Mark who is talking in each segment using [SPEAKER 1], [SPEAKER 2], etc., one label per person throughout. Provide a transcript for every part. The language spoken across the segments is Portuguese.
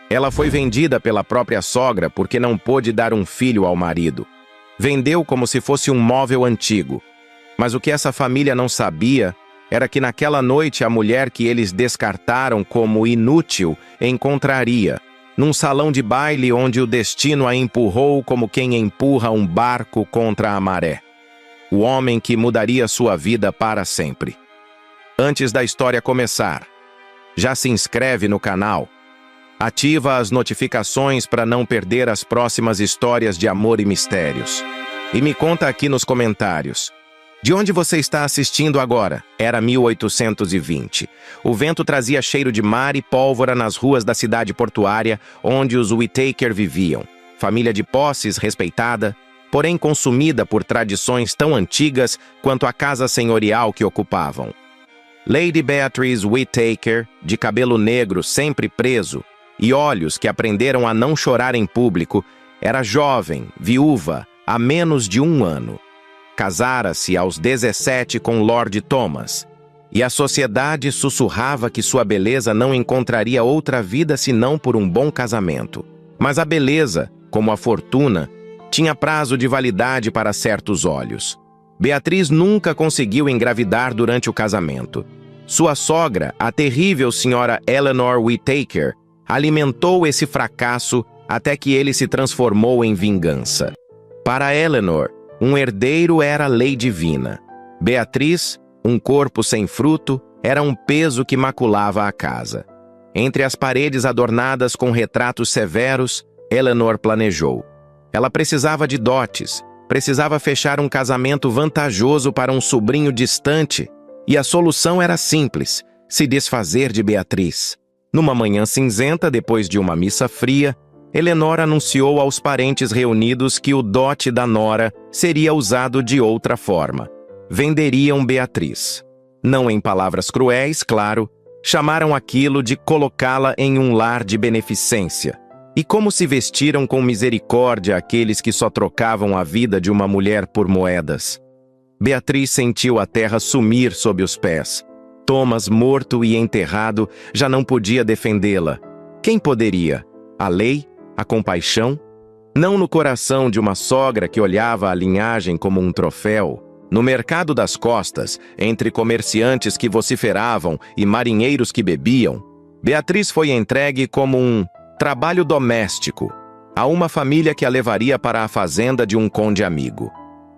[SPEAKER 1] Ela foi vendida pela própria sogra porque não pôde dar um filho ao marido. Vendeu como se fosse um móvel antigo. Mas o que essa família não sabia era que naquela noite a mulher que eles descartaram como inútil encontraria, num salão de baile onde o destino a empurrou como quem empurra um barco contra a maré. O homem que mudaria sua vida para sempre. Antes da história começar, já se inscreve no canal, ativa as notificações para não perder as próximas histórias de amor e mistérios. E me conta aqui nos comentários. De onde você está assistindo agora? Era 1820. O vento trazia cheiro de mar e pólvora nas ruas da cidade portuária onde os Whittaker viviam. Família de posses respeitada, porém consumida por tradições tão antigas quanto a casa senhorial que ocupavam. Lady Beatrice Whittaker, de cabelo negro sempre preso e olhos que aprenderam a não chorar em público, era jovem, viúva, há menos de 1 ano. Casara-se aos 17 com Lord Thomas, e a sociedade sussurrava que sua beleza não encontraria outra vida senão por um bom casamento. Mas a beleza, como a fortuna, tinha prazo de validade para certos olhos. Beatriz nunca conseguiu engravidar durante o casamento. Sua sogra, a terrível senhora Eleanor Whittaker, alimentou esse fracasso até que ele se transformou em vingança. Para Eleanor, um herdeiro era lei divina. Beatriz, um corpo sem fruto, era um peso que maculava a casa. Entre as paredes adornadas com retratos severos, Eleanor planejou. Ela precisava de dotes, precisava fechar um casamento vantajoso para um sobrinho distante, e a solução era simples: se desfazer de Beatriz. Numa manhã cinzenta, depois de uma missa fria, Eleanor anunciou aos parentes reunidos que o dote da nora seria usado de outra forma. Venderiam Beatriz. Não em palavras cruéis, claro, chamaram aquilo de colocá-la em um lar de beneficência. E como se vestiram com misericórdia aqueles que só trocavam a vida de uma mulher por moedas. Beatriz sentiu a terra sumir sob os pés. Thomas, morto e enterrado, já não podia defendê-la. Quem poderia? A lei? A compaixão? Não no coração de uma sogra que olhava a linhagem como um troféu. No mercado das costas, entre comerciantes que vociferavam e marinheiros que bebiam, Beatriz foi entregue como um trabalho doméstico a uma família que a levaria para a fazenda de um conde amigo.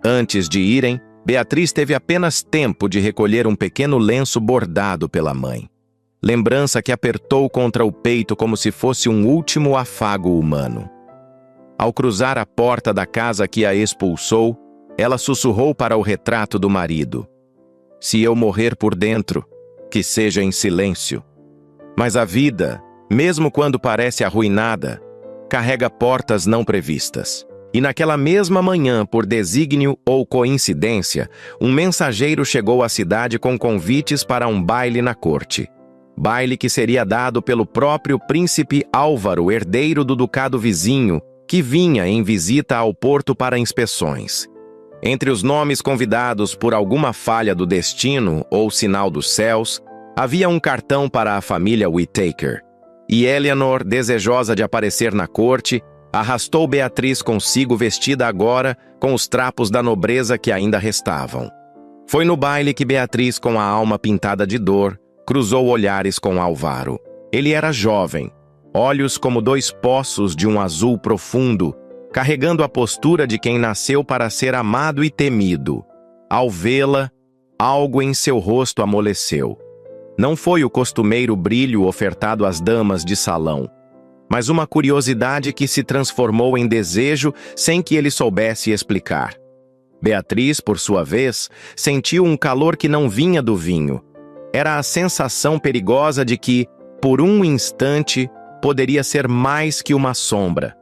[SPEAKER 1] Antes de irem, Beatriz teve apenas tempo de recolher um pequeno lenço bordado pela mãe. Lembrança que apertou contra o peito como se fosse um último afago humano. Ao cruzar a porta da casa que a expulsou, ela sussurrou para o retrato do marido: "Se eu morrer por dentro, que seja em silêncio." Mas a vida, mesmo quando parece arruinada, carrega portas não previstas. E naquela mesma manhã, por desígnio ou coincidência, um mensageiro chegou à cidade com convites para um baile na corte. Baile que seria dado pelo próprio príncipe Álvaro, herdeiro do ducado vizinho, que vinha em visita ao porto para inspeções. Entre os nomes convidados por alguma falha do destino ou sinal dos céus, havia um cartão para a família Whittaker. E Eleanor, desejosa de aparecer na corte, arrastou Beatriz consigo vestida agora com os trapos da nobreza que ainda restavam. Foi no baile que Beatriz, com a alma pintada de dor, cruzou olhares com Álvaro. Ele era jovem, olhos como 2 poços de um azul profundo, carregando a postura de quem nasceu para ser amado e temido. Ao vê-la, algo em seu rosto amoleceu. Não foi o costumeiro brilho ofertado às damas de salão, mas uma curiosidade que se transformou em desejo sem que ele soubesse explicar. Beatriz, por sua vez, sentiu um calor que não vinha do vinho. Era a sensação perigosa de que, por um instante, poderia ser mais que uma sombra.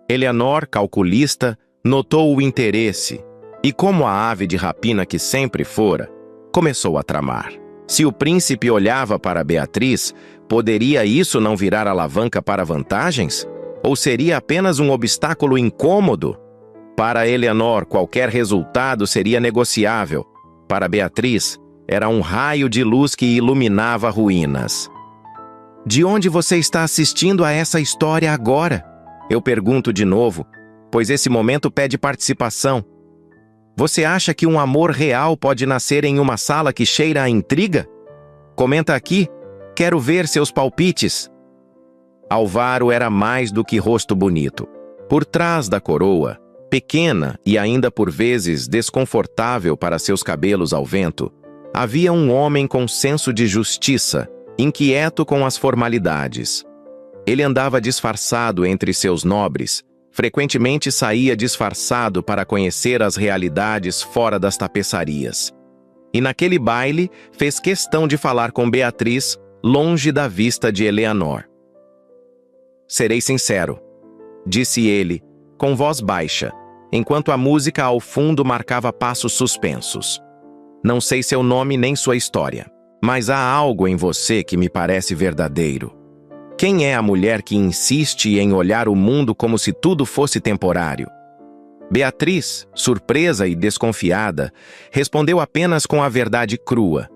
[SPEAKER 1] Eleanor, calculista, notou o interesse e, como a ave de rapina que sempre fora, começou a tramar. Se o príncipe olhava para Beatriz, poderia isso não virar alavanca para vantagens? Ou seria apenas um obstáculo incômodo? Para Eleanor, qualquer resultado seria negociável. Para Beatriz, era um raio de luz que iluminava ruínas. De onde você está assistindo a essa história agora? Eu pergunto de novo, pois esse momento pede participação. Você acha que um amor real pode nascer em uma sala que cheira a intriga? Comenta aqui, quero ver seus palpites. Álvaro era mais do que rosto bonito. Por trás da coroa, pequena e ainda por vezes desconfortável para seus cabelos ao vento, havia um homem com senso de justiça, inquieto com as formalidades. Ele andava disfarçado entre seus nobres, frequentemente saía disfarçado para conhecer as realidades fora das tapeçarias. E naquele baile fez questão de falar com Beatriz, longe da vista de Eleanor. Serei sincero, disse ele, com voz baixa, enquanto a música ao fundo marcava passos suspensos. Não sei seu nome nem sua história, mas há algo em você que me parece verdadeiro. Quem é a mulher que insiste em olhar o mundo como se tudo fosse temporário? Beatriz, surpresa e desconfiada, respondeu apenas com a verdade crua,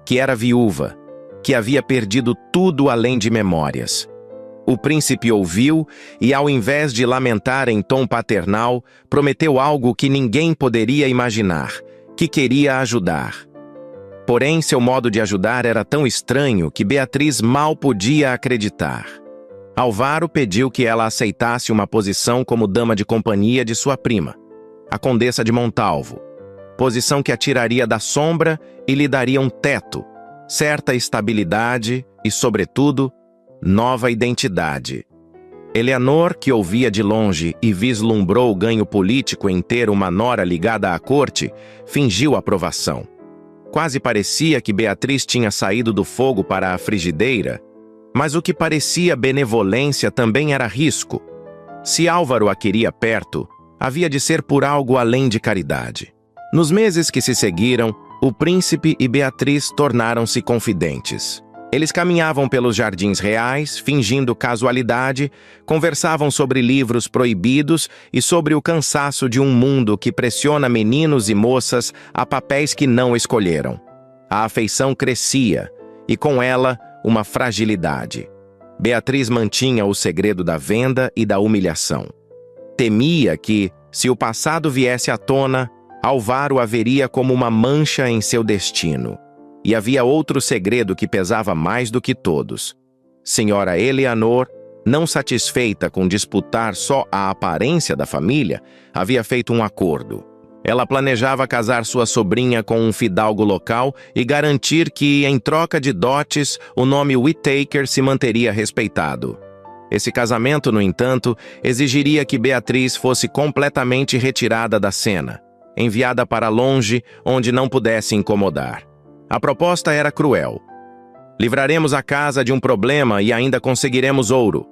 [SPEAKER 1] que era viúva, que havia perdido tudo além de memórias. O príncipe ouviu e, ao invés de lamentar em tom paternal, prometeu algo que ninguém poderia imaginar, que queria ajudar. Porém, seu modo de ajudar era tão estranho que Beatriz mal podia acreditar. Álvaro pediu que ela aceitasse uma posição como dama de companhia de sua prima, a Condessa de Montalvo, posição que a tiraria da sombra e lhe daria um teto, certa estabilidade e, sobretudo, nova identidade. Eleanor, que ouvia de longe e vislumbrou o ganho político em ter uma nora ligada à corte, fingiu aprovação. Quase parecia que Beatriz tinha saído do fogo para a frigideira, mas o que parecia benevolência também era risco. Se Álvaro a queria perto, havia de ser por algo além de caridade. Nos meses que se seguiram, o príncipe e Beatriz tornaram-se confidentes. Eles caminhavam pelos jardins reais, fingindo casualidade, conversavam sobre livros proibidos e sobre o cansaço de um mundo que pressiona meninos e moças a papéis que não escolheram. A afeição crescia, e com ela, uma fragilidade. Beatriz mantinha o segredo da venda e da humilhação. Temia que, se o passado viesse à tona, Álvaro a veria como uma mancha em seu destino. E havia outro segredo que pesava mais do que todos. Senhora Eleanor, não satisfeita com disputar só a aparência da família, havia feito um acordo. Ela planejava casar sua sobrinha com um fidalgo local e garantir que, em troca de dotes, o nome Whittaker se manteria respeitado. Esse casamento, no entanto, exigiria que Beatriz fosse completamente retirada da cena, enviada para longe, onde não pudesse incomodar. A proposta era cruel. Livraremos a casa de um problema e ainda conseguiremos ouro.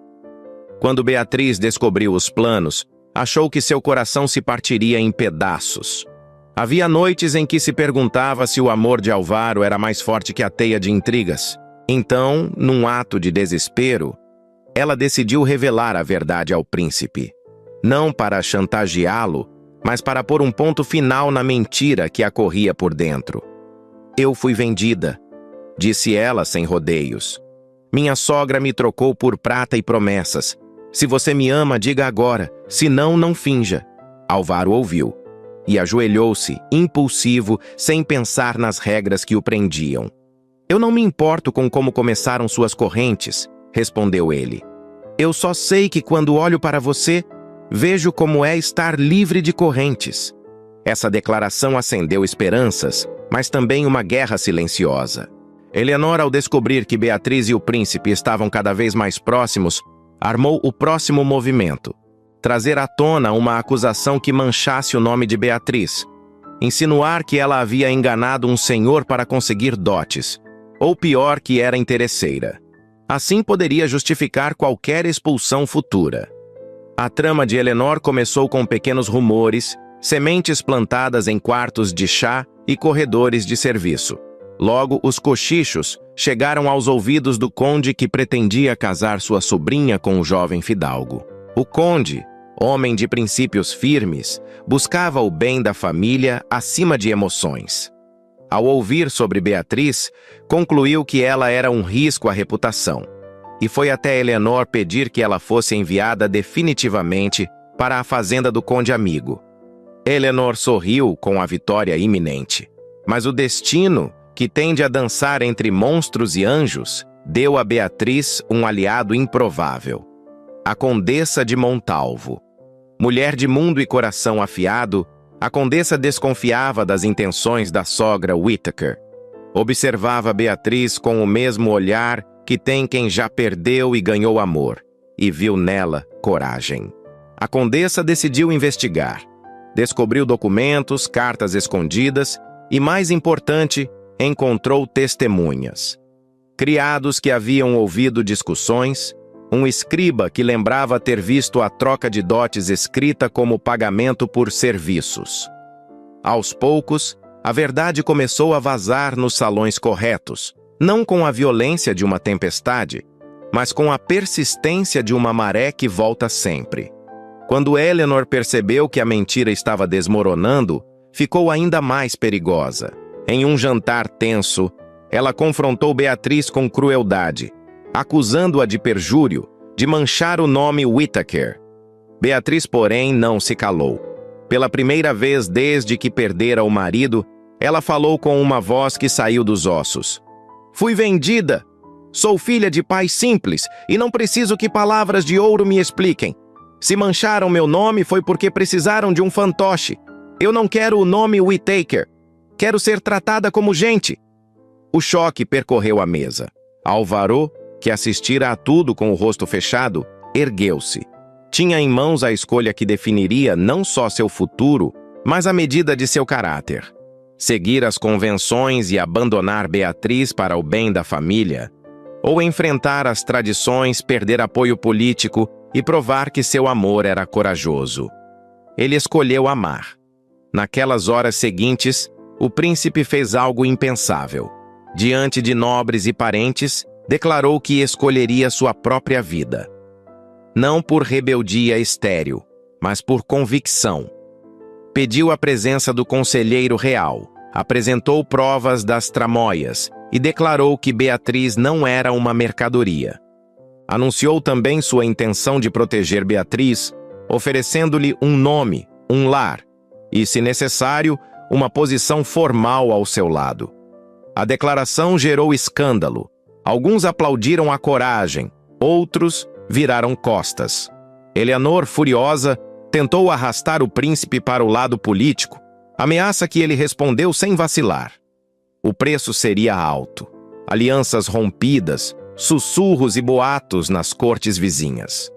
[SPEAKER 1] Quando Beatriz descobriu os planos, achou que seu coração se partiria em pedaços. Havia noites em que se perguntava se o amor de Álvaro era mais forte que a teia de intrigas. Então, num ato de desespero, ela decidiu revelar a verdade ao príncipe. Não para chantageá-lo, mas para pôr um ponto final na mentira que a corria por dentro. Eu fui vendida, disse ela sem rodeios. Minha sogra me trocou por prata e promessas. Se você me ama, diga agora, se não, não finja. Álvaro ouviu e ajoelhou-se, impulsivo, sem pensar nas regras que o prendiam. Eu não me importo com como começaram suas correntes, respondeu ele. Eu só sei que quando olho para você, vejo como é estar livre de correntes. Essa declaração acendeu esperanças, mas também uma guerra silenciosa. Eleanor, ao descobrir que Beatriz e o príncipe estavam cada vez mais próximos, armou o próximo movimento: trazer à tona uma acusação que manchasse o nome de Beatriz, insinuar que ela havia enganado um senhor para conseguir dotes, ou pior, que era interesseira. Assim poderia justificar qualquer expulsão futura. A trama de Eleanor começou com pequenos rumores, sementes plantadas em quartos de chá e corredores de serviço. Logo, os cochichos chegaram aos ouvidos do conde que pretendia casar sua sobrinha com o jovem fidalgo. O conde, homem de princípios firmes, buscava o bem da família acima de emoções. Ao ouvir sobre Beatriz, concluiu que ela era um risco à reputação. e foi até Eleanor pedir que ela fosse enviada definitivamente para a fazenda do conde amigo. Eleanor sorriu com a vitória iminente, mas o destino, que tende a dançar entre monstros e anjos, deu a Beatriz um aliado improvável: a Condessa de Montalvo. Mulher de mundo e coração afiado, a Condessa desconfiava das intenções da sogra Whittaker. Observava Beatriz com o mesmo olhar que tem quem já perdeu e ganhou amor, e viu nela coragem. A Condessa decidiu investigar. Descobriu documentos, cartas escondidas e, mais importante, encontrou testemunhas. Criados que haviam ouvido discussões, um escriba que lembrava ter visto a troca de dotes escrita como pagamento por serviços. Aos poucos, a verdade começou a vazar nos salões corretos, não com a violência de uma tempestade, mas com a persistência de uma maré que volta sempre. Quando Eleanor percebeu que a mentira estava desmoronando, ficou ainda mais perigosa. Em um jantar tenso, ela confrontou Beatriz com crueldade, acusando-a de perjúrio, de manchar o nome Whittaker. Beatriz, porém, não se calou. Pela primeira vez desde que perdera o marido, ela falou com uma voz que saiu dos ossos. Fui vendida. Sou filha de pai simples e não preciso que palavras de ouro me expliquem. Se mancharam meu nome foi porque precisaram de um fantoche. Eu não quero o nome Whittaker. Quero ser tratada como gente. O choque percorreu a mesa. Álvaro, que assistira a tudo com o rosto fechado, ergueu-se. Tinha em mãos a escolha que definiria não só seu futuro, mas a medida de seu caráter. Seguir as convenções e abandonar Beatriz para o bem da família, ou enfrentar as tradições, perder apoio político e provar que seu amor era corajoso. Ele escolheu amar. Naquelas horas seguintes, o príncipe fez algo impensável. Diante de nobres e parentes, declarou que escolheria sua própria vida. Não por rebeldia estéril, mas por convicção. Pediu a presença do conselheiro real, apresentou provas das tramóias e declarou que Beatriz não era uma mercadoria. Anunciou também sua intenção de proteger Beatriz, oferecendo-lhe um nome, um lar e, se necessário, uma posição formal ao seu lado. A declaração gerou escândalo. Alguns aplaudiram a coragem, outros viraram costas. Eleanor, furiosa, tentou arrastar o príncipe para o lado político, ameaça que ele respondeu sem vacilar. O preço seria alto. Alianças rompidas, sussurros e boatos nas cortes vizinhas.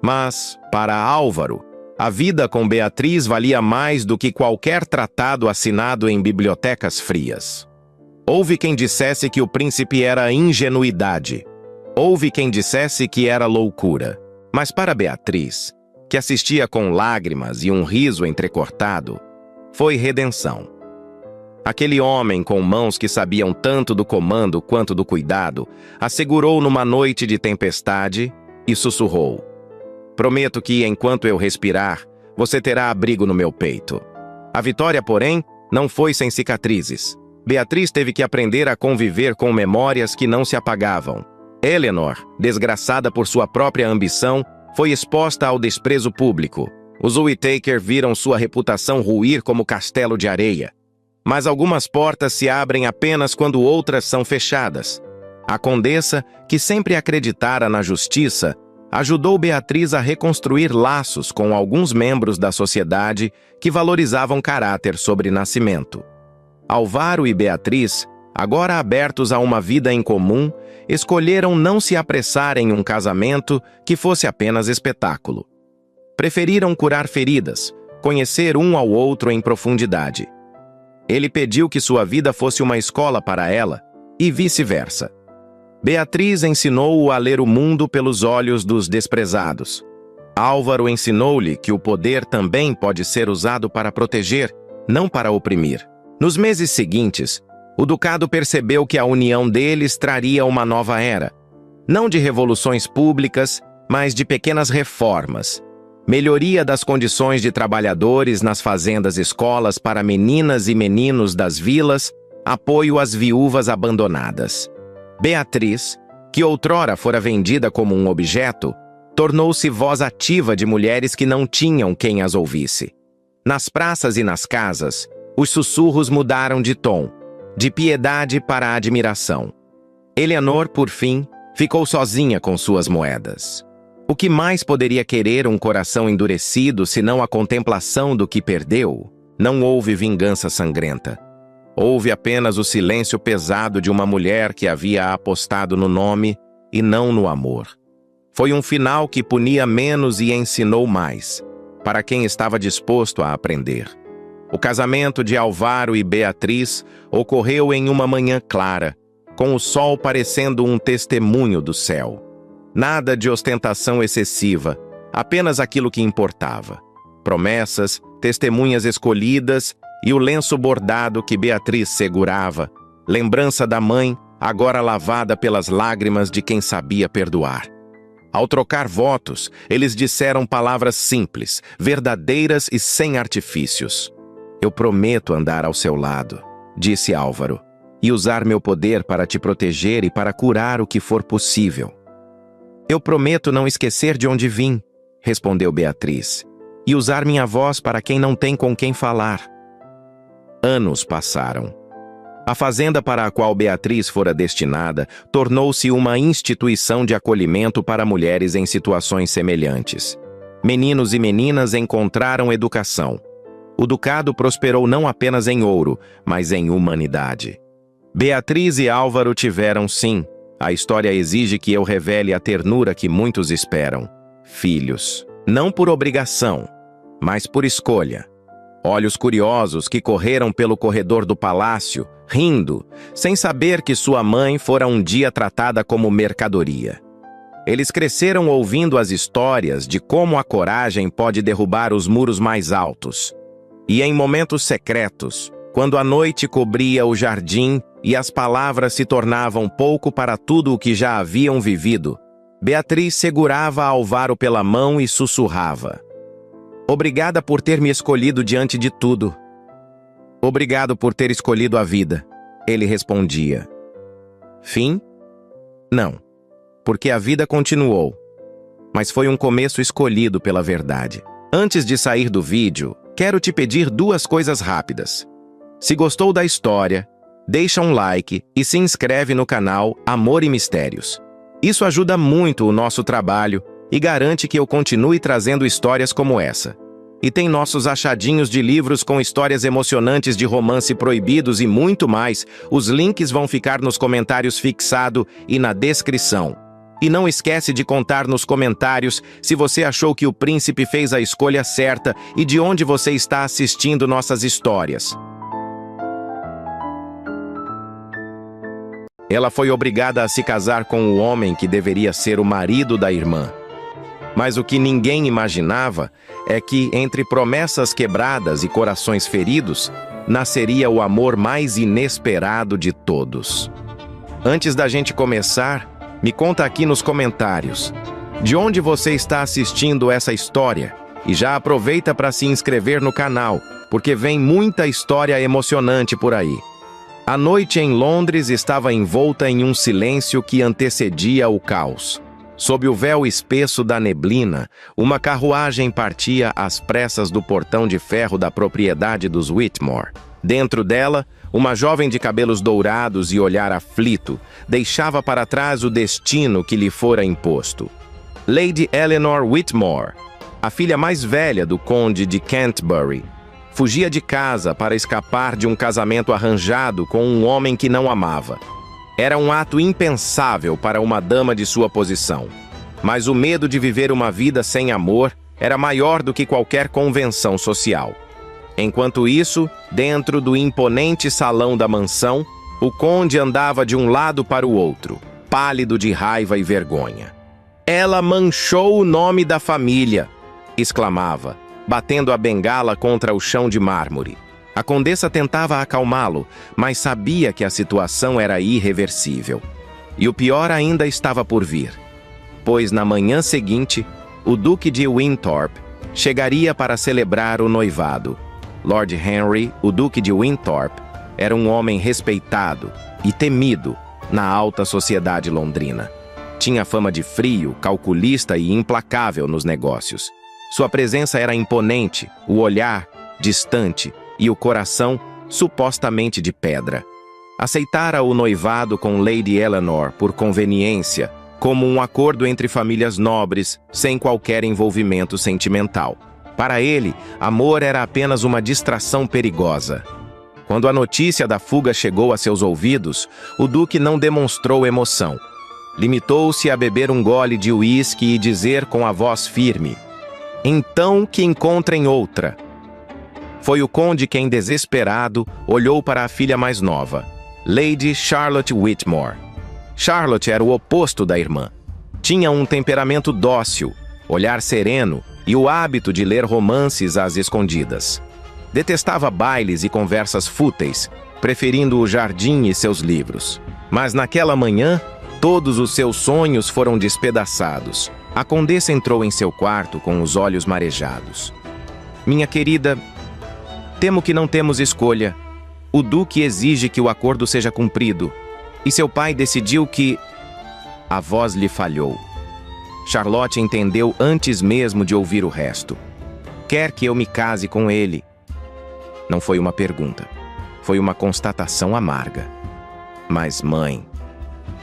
[SPEAKER 1] Mas, para Álvaro, a vida com Beatriz valia mais do que qualquer tratado assinado em bibliotecas frias. Houve quem dissesse que o príncipe era ingenuidade. Houve quem dissesse que era loucura. Mas para Beatriz, que assistia com lágrimas e um riso entrecortado, foi redenção. Aquele homem com mãos que sabiam tanto do comando quanto do cuidado, assegurou numa noite de tempestade e sussurrou: prometo que, enquanto eu respirar, você terá abrigo no meu peito. A vitória, porém, não foi sem cicatrizes. Beatriz teve que aprender a conviver com memórias que não se apagavam. Eleanor, desgraçada por sua própria ambição, foi exposta ao desprezo público. Os Whittaker viram sua reputação ruir como castelo de areia. Mas algumas portas se abrem apenas quando outras são fechadas. A condessa, que sempre acreditara na justiça, ajudou Beatriz a reconstruir laços com alguns membros da sociedade que valorizavam caráter sobre nascimento. Álvaro e Beatriz, agora abertos a uma vida em comum, escolheram não se apressar em um casamento que fosse apenas espetáculo. Preferiram curar feridas, conhecer um ao outro em profundidade. Ele pediu que sua vida fosse uma escola para ela, e vice-versa. Beatriz ensinou-o a ler o mundo pelos olhos dos desprezados. Álvaro ensinou-lhe que o poder também pode ser usado para proteger, não para oprimir. Nos meses seguintes, o ducado percebeu que a união deles traria uma nova era, não de revoluções públicas, mas de pequenas reformas. Melhoria das condições de trabalhadores nas fazendas-escolas para meninas e meninos das vilas, apoio às viúvas abandonadas. Beatriz, que outrora fora vendida como um objeto, tornou-se voz ativa de mulheres que não tinham quem as ouvisse. Nas praças e nas casas, os sussurros mudaram de tom, de piedade para admiração. Eleanor, por fim, ficou sozinha com suas moedas. O que mais poderia querer um coração endurecido senão a contemplação do que perdeu? Não houve vingança sangrenta. Houve apenas o silêncio pesado de uma mulher que havia apostado no nome e não no amor. Foi um final que punia menos e ensinou mais, para quem estava disposto a aprender. O casamento de Álvaro e Beatriz ocorreu em uma manhã clara, com o sol parecendo um testemunho do céu. Nada de ostentação excessiva, apenas aquilo que importava. Promessas, testemunhas escolhidas e o lenço bordado que Beatriz segurava, lembrança da mãe, agora lavada pelas lágrimas de quem sabia perdoar. Ao trocar votos, eles disseram palavras simples, verdadeiras e sem artifícios. Eu prometo andar ao seu lado, disse Álvaro, e usar meu poder para te proteger e para curar o que for possível. Eu prometo não esquecer de onde vim, respondeu Beatriz, e usar minha voz para quem não tem com quem falar. Anos passaram. A fazenda para a qual Beatriz fora destinada tornou-se uma instituição de acolhimento para mulheres em situações semelhantes. Meninos e meninas encontraram educação. O ducado prosperou não apenas em ouro, mas em humanidade. Beatriz e Álvaro tiveram, sim, a história exige que eu revele a ternura que muitos esperam. Filhos. Não por obrigação, mas por escolha. Olhos curiosos que correram pelo corredor do palácio, rindo, sem saber que sua mãe fora um dia tratada como mercadoria. Eles cresceram ouvindo as histórias de como a coragem pode derrubar os muros mais altos. E em momentos secretos, quando a noite cobria o jardim e as palavras se tornavam pouco para tudo o que já haviam vivido, Beatriz segurava Álvaro pela mão e sussurrava: "Obrigada por ter me escolhido diante de tudo." "Obrigado por ter escolhido a vida," ele respondia. Fim? Não, porque a vida continuou. Mas foi um começo escolhido pela verdade. Antes de sair do vídeo, quero te pedir duas coisas rápidas. Se gostou da história, deixa um like e se inscreve no canal Amor e Mistérios. Isso ajuda muito o nosso trabalho e garante que eu continue trazendo histórias como essa. E tem nossos achadinhos de livros com histórias emocionantes de romance proibidos e muito mais. Os links vão ficar nos comentários fixado e na descrição. E não esquece de contar nos comentários se você achou que o príncipe fez a escolha certa e de onde você está assistindo nossas histórias. Ela foi obrigada a se casar com o homem que deveria ser o marido da irmã. Mas o que ninguém imaginava é que, entre promessas quebradas e corações feridos, nasceria o amor mais inesperado de todos. Antes da gente começar, me conta aqui nos comentários de onde você está assistindo essa história e já aproveita para se inscrever no canal, porque vem muita história emocionante por aí. A noite em Londres estava envolta em um silêncio que antecedia o caos. Sob o véu espesso da neblina, uma carruagem partia às pressas do portão de ferro da propriedade dos Whitmore. Dentro dela, uma jovem de cabelos dourados e olhar aflito deixava para trás o destino que lhe fora imposto. Lady Eleanor Whitmore, a filha mais velha do conde de Canterbury, fugia de casa para escapar de um casamento arranjado com um homem que não amava. Era um ato impensável para uma dama de sua posição. Mas o medo de viver uma vida sem amor era maior do que qualquer convenção social. Enquanto isso, dentro do imponente salão da mansão, o conde andava de um lado para o outro, pálido de raiva e vergonha. "Ela manchou o nome da família!" exclamava, batendo a bengala contra o chão de mármore. A condessa tentava acalmá-lo, mas sabia que a situação era irreversível. E o pior ainda estava por vir, pois na manhã seguinte, o Duque de Winthorpe chegaria para celebrar o noivado. Lord Henry, o Duque de Winthorpe, era um homem respeitado e temido na alta sociedade londrina. Tinha fama de frio, calculista e implacável nos negócios. Sua presença era imponente, o olhar distante e o coração supostamente de pedra. Aceitara o noivado com Lady Eleanor por conveniência, como um acordo entre famílias nobres, sem qualquer envolvimento sentimental. Para ele, amor era apenas uma distração perigosa. Quando a notícia da fuga chegou a seus ouvidos, o duque não demonstrou emoção. Limitou-se a beber um gole de uísque e dizer com a voz firme: "Então que encontrem outra." Foi o conde quem, desesperado, olhou para a filha mais nova, Lady Charlotte Whitmore. Charlotte era o oposto da irmã. Tinha um temperamento dócil, olhar sereno e o hábito de ler romances às escondidas. Detestava bailes e conversas fúteis, preferindo o jardim e seus livros. Mas naquela manhã, todos os seus sonhos foram despedaçados. A condessa entrou em seu quarto com os olhos marejados. "Minha querida, temo que não temos escolha. O duque exige que o acordo seja cumprido, e seu pai decidiu que..." A voz lhe falhou. Charlotte entendeu antes mesmo de ouvir o resto. "Quer que eu me case com ele?" Não foi uma pergunta. Foi uma constatação amarga. "Mas, mãe,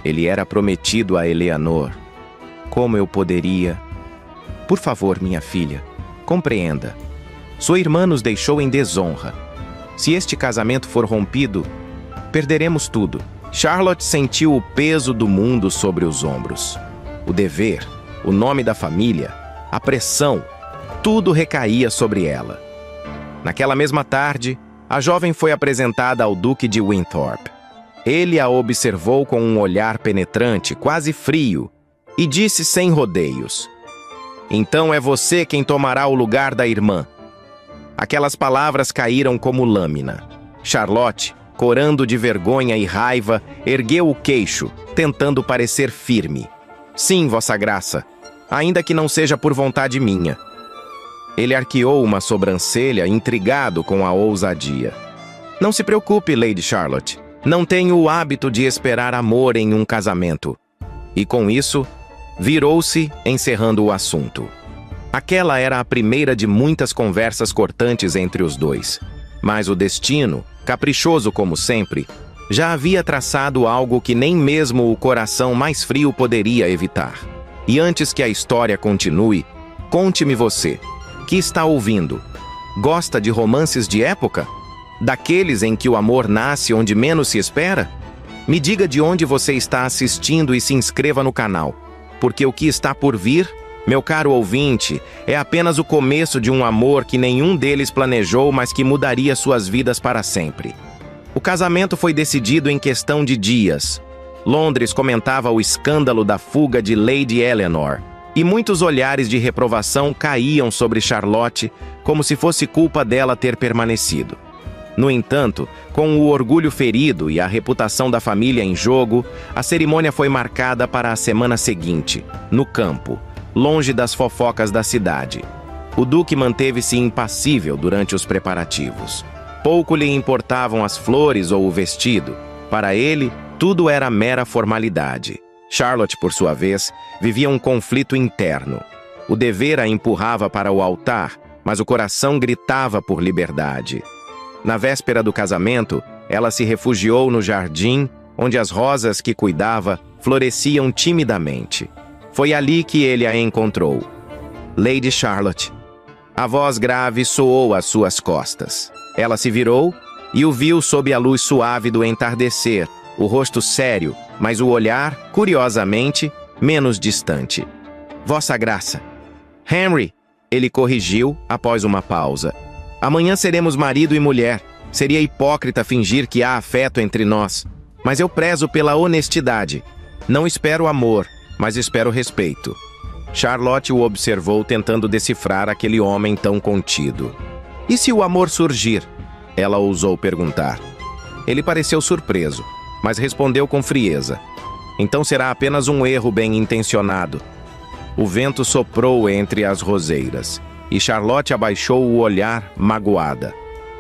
[SPEAKER 1] ele era prometido a Eleanor. Como eu poderia?" "Por favor, minha filha, compreenda. Sua irmã nos deixou em desonra. Se este casamento for rompido, perderemos tudo." Charlotte sentiu o peso do mundo sobre os ombros. O dever, o nome da família, a pressão, tudo recaía sobre ela. Naquela mesma tarde, a jovem foi apresentada ao Duque de Winthorpe. Ele a observou com um olhar penetrante, quase frio, e disse sem rodeios: "Então é você quem tomará o lugar da irmã." Aquelas palavras caíram como lâmina. Charlotte, corando de vergonha e raiva, ergueu o queixo, tentando parecer firme. "Sim, Vossa Graça, ainda que não seja por vontade minha." Ele arqueou uma sobrancelha, intrigado com a ousadia. "Não se preocupe, Lady Charlotte. Não tenho o hábito de esperar amor em um casamento." E com isso, virou-se, encerrando o assunto. Aquela era a primeira de muitas conversas cortantes entre os dois. Mas o destino, caprichoso como sempre, já havia traçado algo que nem mesmo o coração mais frio poderia evitar. E antes que a história continue, conte-me você, que está ouvindo. Gosta de romances de época? Daqueles em que o amor nasce onde menos se espera? Me diga de onde você está assistindo e se inscreva no canal, porque o que está por vir, meu caro ouvinte, é apenas o começo de um amor que nenhum deles planejou, mas que mudaria suas vidas para sempre. O casamento foi decidido em questão de dias. Londres comentava o escândalo da fuga de Lady Eleanor, e muitos olhares de reprovação caíam sobre Charlotte, como se fosse culpa dela ter permanecido. No entanto, com o orgulho ferido e a reputação da família em jogo, a cerimônia foi marcada para a semana seguinte, no campo, longe das fofocas da cidade. O duque manteve-se impassível durante os preparativos. Pouco lhe importavam as flores ou o vestido. Para ele, tudo era mera formalidade. Charlotte, por sua vez, vivia um conflito interno. O dever a empurrava para o altar, mas o coração gritava por liberdade. Na véspera do casamento, ela se refugiou no jardim, onde as rosas que cuidava floresciam timidamente. Foi ali que ele a encontrou. "Lady Charlotte." A voz grave soou às suas costas. Ela se virou e o viu sob a luz suave do entardecer, o rosto sério, mas o olhar, curiosamente, menos distante. "Vossa Graça." "Henry," ele corrigiu após uma pausa. "Amanhã seremos marido e mulher. Seria hipócrita fingir que há afeto entre nós. Mas eu prezo pela honestidade. Não espero amor, mas espero respeito." Charlotte o observou tentando decifrar aquele homem tão contido. "E se o amor surgir?" ela ousou perguntar. Ele pareceu surpreso, mas respondeu com frieza. "Então será apenas um erro bem-intencionado." O vento soprou entre as roseiras, e Charlotte abaixou o olhar, magoada.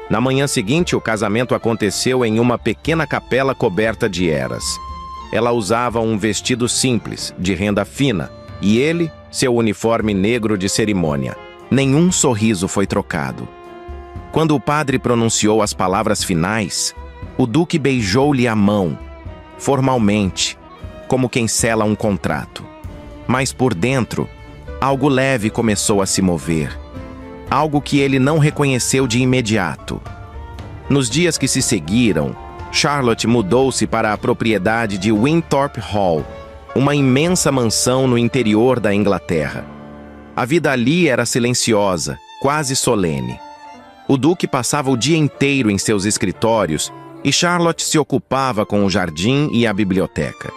[SPEAKER 1] Na manhã seguinte, o casamento aconteceu em uma pequena capela coberta de eras. Ela usava um vestido simples, de renda fina, e ele, seu uniforme negro de cerimônia. Nenhum sorriso foi trocado. Quando o padre pronunciou as palavras finais, o duque beijou-lhe a mão, formalmente, como quem sela um contrato. Mas por dentro, algo leve começou a se mover. Algo que ele não reconheceu de imediato. Nos dias que se seguiram, Charlotte mudou-se para a propriedade de Winthorpe Hall, uma imensa mansão no interior da Inglaterra. A vida ali era silenciosa, quase solene. O duque passava o dia inteiro em seus escritórios e Charlotte se ocupava com o jardim e a biblioteca.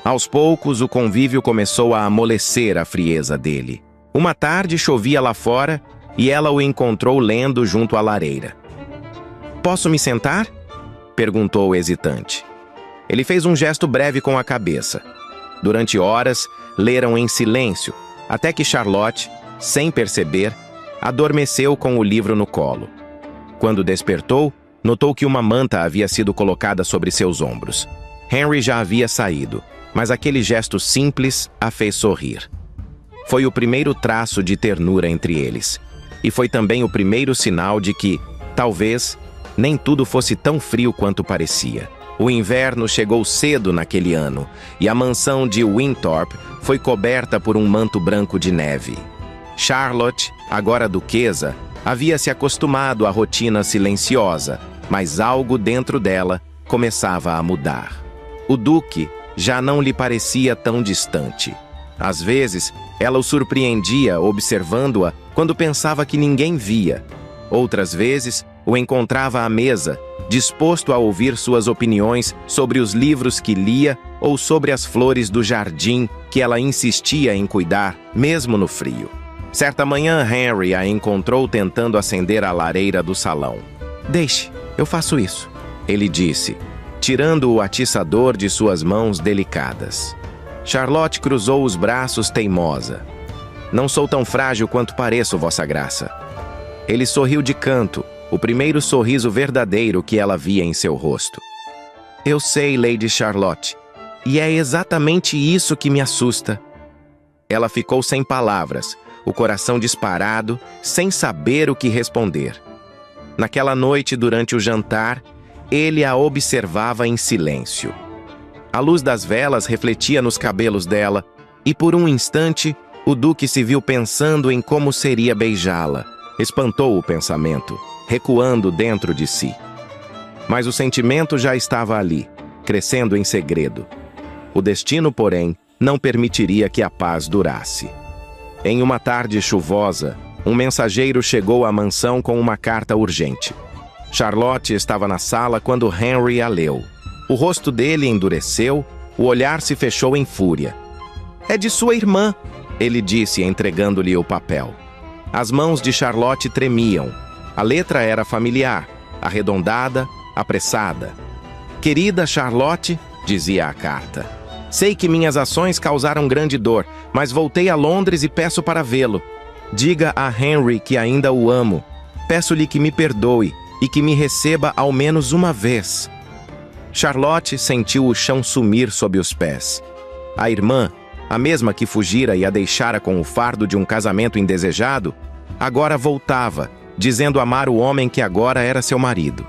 [SPEAKER 1] Aos poucos, o convívio começou a amolecer a frieza dele. Uma tarde chovia lá fora e ela o encontrou lendo junto à lareira. "Posso me sentar?" perguntou hesitante. Ele fez um gesto breve com a cabeça. Durante horas, leram em silêncio, até que Charlotte, sem perceber, adormeceu com o livro no colo. Quando despertou, notou que uma manta havia sido colocada sobre seus ombros. Henry já havia saído, mas aquele gesto simples a fez sorrir. Foi o primeiro traço de ternura entre eles, e foi também o primeiro sinal de que, talvez, nem tudo fosse tão frio quanto parecia. O inverno chegou cedo naquele ano, e a mansão de Winthorpe foi coberta por um manto branco de neve. Charlotte, agora duquesa, havia se acostumado à rotina silenciosa, mas algo dentro dela começava a mudar. O duque já não lhe parecia tão distante. Às vezes, ela o surpreendia observando-a quando pensava que ninguém via. Outras vezes, o encontrava à mesa, disposto a ouvir suas opiniões sobre os livros que lia ou sobre as flores do jardim que ela insistia em cuidar, mesmo no frio. Certa manhã, Henry a encontrou tentando acender a lareira do salão. "Deixe, eu faço isso", ele disse, tirando o atiçador de suas mãos delicadas. Charlotte cruzou os braços teimosa. "Não sou tão frágil quanto pareço, Vossa Graça." Ele sorriu de canto, o primeiro sorriso verdadeiro que ela via em seu rosto. "Eu sei, Lady Charlotte, e é exatamente isso que me assusta." Ela ficou sem palavras, o coração disparado, sem saber o que responder. Naquela noite, durante o jantar, ele a observava em silêncio. A luz das velas refletia nos cabelos dela, e por um instante, o duque se viu pensando em como seria beijá-la. Espantou o pensamento, recuando dentro de si. Mas o sentimento já estava ali, crescendo em segredo. O destino, porém, não permitiria que a paz durasse. Em uma tarde chuvosa, um mensageiro chegou à mansão com uma carta urgente. Charlotte estava na sala quando Henry a leu. O rosto dele endureceu, o olhar se fechou em fúria. "É de sua irmã", ele disse, entregando-lhe o papel. As mãos de Charlotte tremiam. A letra era familiar, arredondada, apressada. "Querida Charlotte", dizia a carta, "sei que minhas ações causaram grande dor, mas voltei a Londres e peço para vê-lo. Diga a Henry que ainda o amo. Peço-lhe que me perdoe e que me receba ao menos uma vez." Charlotte sentiu o chão sumir sob os pés. A irmã, a mesma que fugira e a deixara com o fardo de um casamento indesejado, agora voltava, dizendo amar o homem que agora era seu marido.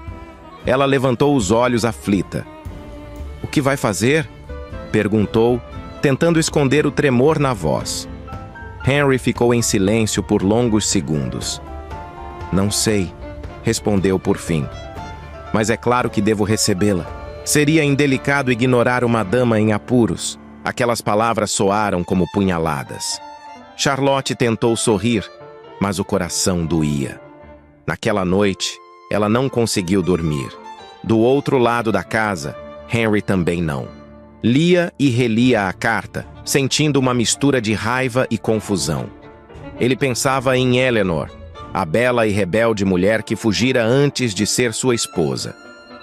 [SPEAKER 1] Ela levantou os olhos aflita. "O que vai fazer?" perguntou, tentando esconder o tremor na voz. Henry ficou em silêncio por longos segundos. "Não sei", respondeu por fim. "Mas é claro que devo recebê-la. Seria indelicado ignorar uma dama em apuros." Aquelas palavras soaram como punhaladas. Charlotte tentou sorrir, mas o coração doía. Naquela noite, ela não conseguiu dormir. Do outro lado da casa, Henry também não. Lia e relia a carta, sentindo uma mistura de raiva e confusão. Ele pensava em Eleanor, a bela e rebelde mulher que fugira antes de ser sua esposa.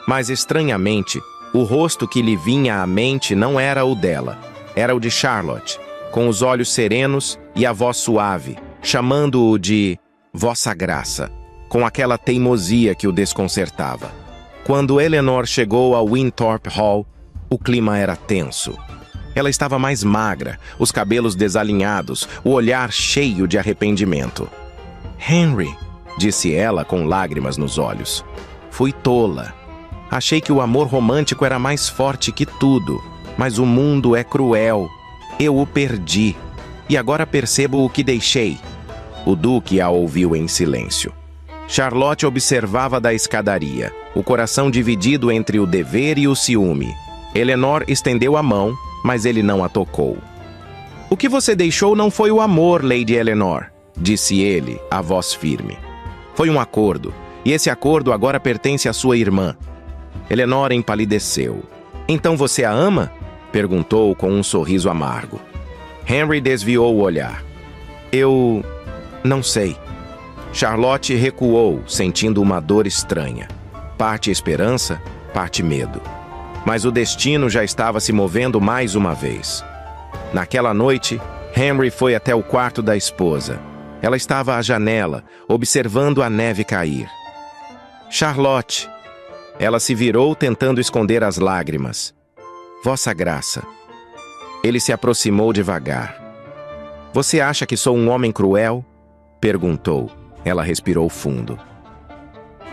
[SPEAKER 1] Mas, estranhamente, o rosto que lhe vinha à mente não era o dela. Era o de Charlotte, com os olhos serenos e a voz suave, chamando-o de Vossa Graça, com aquela teimosia que o desconcertava. Quando Eleanor chegou ao Winthorpe Hall, O clima era tenso. Ela estava mais magra, os cabelos desalinhados, o olhar cheio de arrependimento. Henry, disse ela com lágrimas nos olhos. Fui tola. Achei que o amor romântico era mais forte que tudo, mas o mundo é cruel. Eu o perdi. E agora percebo o que deixei. O Duque a ouviu em silêncio. Charlotte observava da escadaria, o coração dividido entre o dever e o ciúme. Eleanor estendeu a mão, mas ele não a tocou. O que você deixou não foi o amor, Lady Eleanor, disse ele, a voz firme. Foi um acordo, e esse acordo agora pertence à sua irmã. Eleanor empalideceu. Então você a ama? Perguntou com um sorriso amargo. Henry desviou o olhar. Eu não sei. Charlotte recuou, sentindo uma dor estranha. Parte esperança, parte medo. Mas o destino já estava se movendo mais uma vez. Naquela noite, Henry foi até o quarto da esposa. Ela estava à janela, observando a neve cair. Charlotte. Ela se virou tentando esconder as lágrimas. Vossa Graça. Ele se aproximou devagar. Você acha que sou um homem cruel? Perguntou. Ela respirou fundo.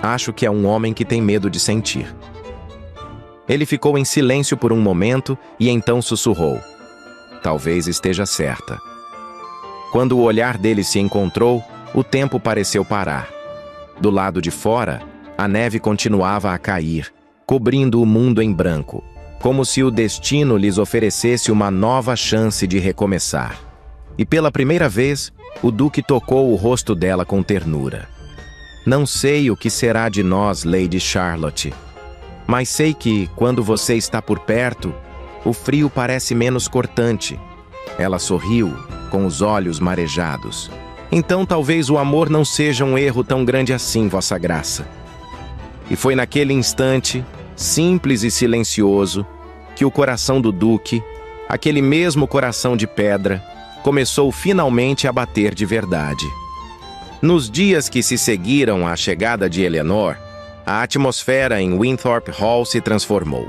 [SPEAKER 1] Acho que é um homem que tem medo de sentir. Ele ficou em silêncio por um momento e então sussurrou. Talvez esteja certa. Quando o olhar dele se encontrou, o tempo pareceu parar. Do lado de fora, a neve continuava a cair, cobrindo o mundo em branco, como se o destino lhes oferecesse uma nova chance de recomeçar. E pela primeira vez, o Duque tocou o rosto dela com ternura. Não sei o que será de nós, Lady Charlotte, mas sei que, quando você está por perto, o frio parece menos cortante. Ela sorriu, com os olhos marejados. Então talvez o amor não seja um erro tão grande assim, Vossa Graça. E foi naquele instante, simples e silencioso, que o coração do Duque, aquele mesmo coração de pedra, começou finalmente a bater de verdade. Nos dias que se seguiram à chegada de Eleanor, a atmosfera em Winthorpe Hall se transformou.